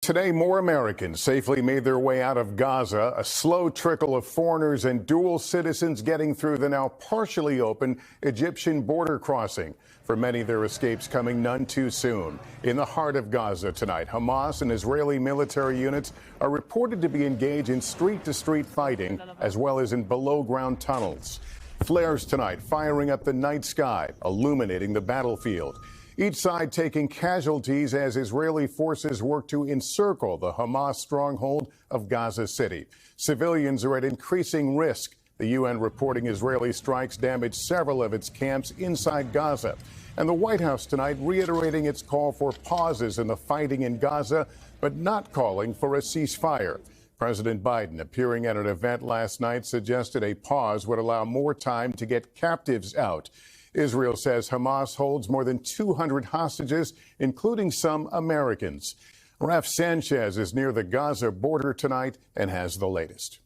Today, more Americans safely made their way out of Gaza, a slow trickle of foreigners and dual citizens getting through the now partially open Egyptian border crossing. For many, their escapes coming none too soon. In the heart of Gaza tonight, Hamas and Israeli military units are reported to be engaged in street-to-street fighting, as well as in below-ground tunnels. Flares tonight firing up the night sky, illuminating the battlefield. Each side taking casualties as Israeli forces work to encircle the Hamas stronghold of Gaza City. Civilians are at increasing risk. The UN reporting Israeli strikes damaged several of its camps inside Gaza. And the White House tonight reiterating its call for pauses in the fighting in Gaza, but not calling for a ceasefire. President Biden, appearing at an event last night, suggested a pause would allow more time to get captives out. Israel says Hamas holds more than 200 hostages, including some Americans. Raf Sanchez is near the Gaza border tonight and has the latest.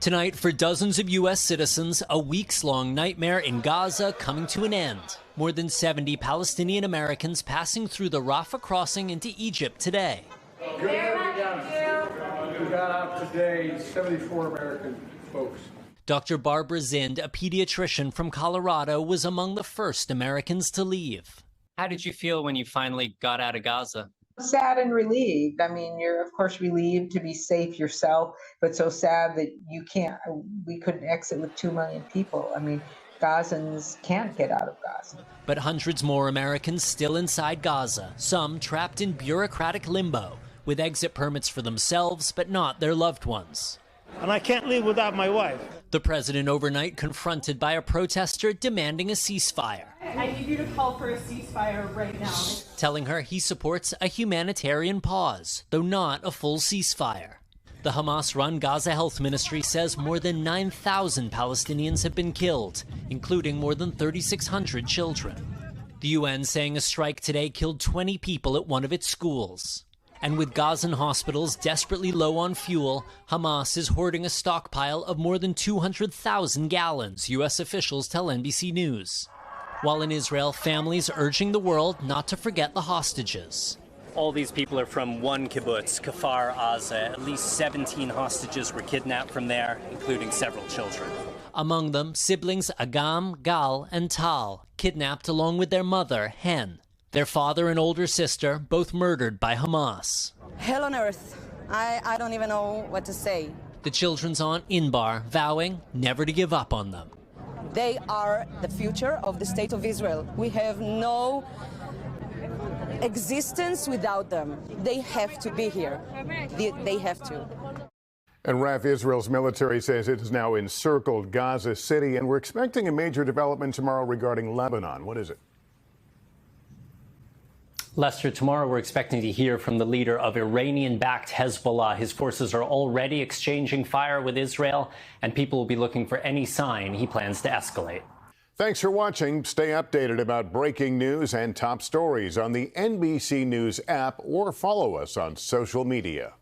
Tonight, for dozens of U.S. citizens, a weeks-long nightmare in Gaza coming to an end. More than 70 Palestinian Americans passing through the Rafah crossing into Egypt today. We got out today 74 American folks. Dr. Barbara Zind, a pediatrician from Colorado, was among the first Americans to leave. How did you feel when you finally got out of Gaza? Sad and relieved. I mean, you're of course relieved to be safe yourself, but so sad that we couldn't exit with 2 million people. I mean, Gazans can't get out of Gaza. But hundreds more Americans still inside Gaza, some trapped in bureaucratic limbo, with exit permits for themselves, but not their loved ones. And I can't leave without my wife. The president overnight confronted by a protester demanding a ceasefire. I need you to call for a ceasefire right now. Telling her he supports a humanitarian pause, though not a full ceasefire. The Hamas-run Gaza Health Ministry says more than 9,000 Palestinians have been killed, including more than 3,600 children. The UN saying a strike today killed 20 people at one of its schools. And with Gazan hospitals desperately low on fuel, Hamas is hoarding a stockpile of more than 200,000 gallons, U.S. officials tell NBC News. While in Israel, families urging the world not to forget the hostages. All these people are from one kibbutz, Kfar Aza. At least 17 hostages were kidnapped from there, including several children. Among them, siblings Agam, Gal, and Tal, kidnapped along with their mother, Hen. Their father and older sister, both murdered by Hamas. Hell on earth. I don't even know what to say. The children's aunt, Inbar, vowing never to give up on them. They are the future of the state of Israel. We have no existence without them. They have to be here. They have to. And Raf, Israel's military says it has now encircled Gaza City, and we're expecting a major development tomorrow regarding Lebanon. What is it? Lester, tomorrow we're expecting to hear from the leader of Iranian-backed Hezbollah. His forces are already exchanging fire with Israel, and people will be looking for any sign he plans to escalate. Thanks for watching. Stay updated about breaking news and top stories on the NBC News app or follow us on social media.